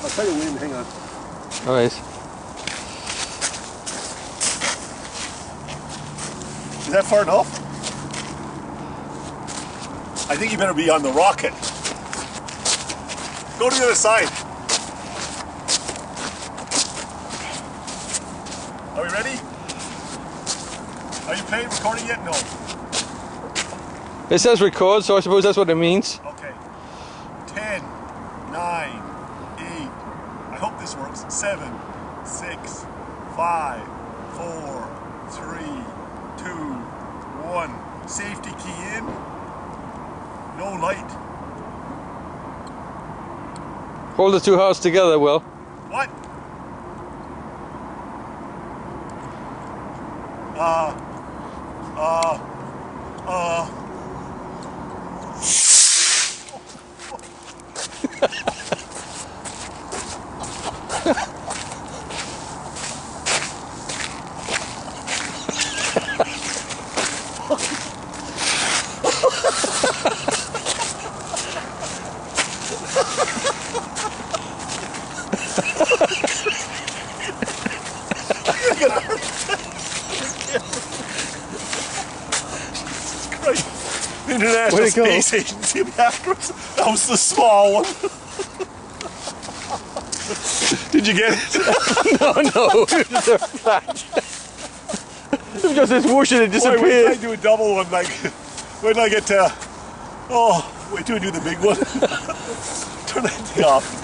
I'll tell you when, hang on. Alright. Is that far enough? I think you better be on the rocket. Go to the other side. Are we ready? Are you playing recording yet? No. It says record, so I suppose that's what it means. Okay. 10, 9, 8. I hope this works. 7, 6, 5, 4, 3, 2, 1. Safety key in. No light. Hold the two halves together, Will. What? International Space Agency after us. That was the small one. Did you get it? No. They're flat. It just this whoosh and it disappeared. Wait till I do a double one, like, wait till I get to, wait till I do the big one. Turn that thing off.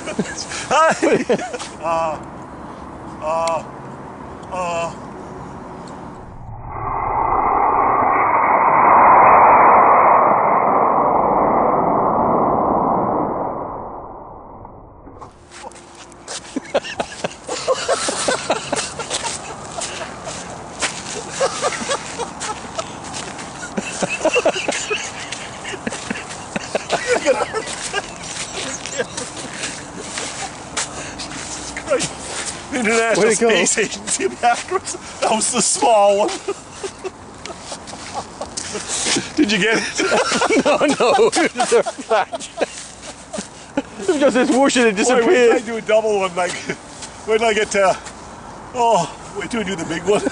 International Space Agency after us. That was the small one. Did you get it? No. They're flat. It just this whoosh and it disappeared. Wait till I do a double one, like, wait till I get to, wait till I do the big one.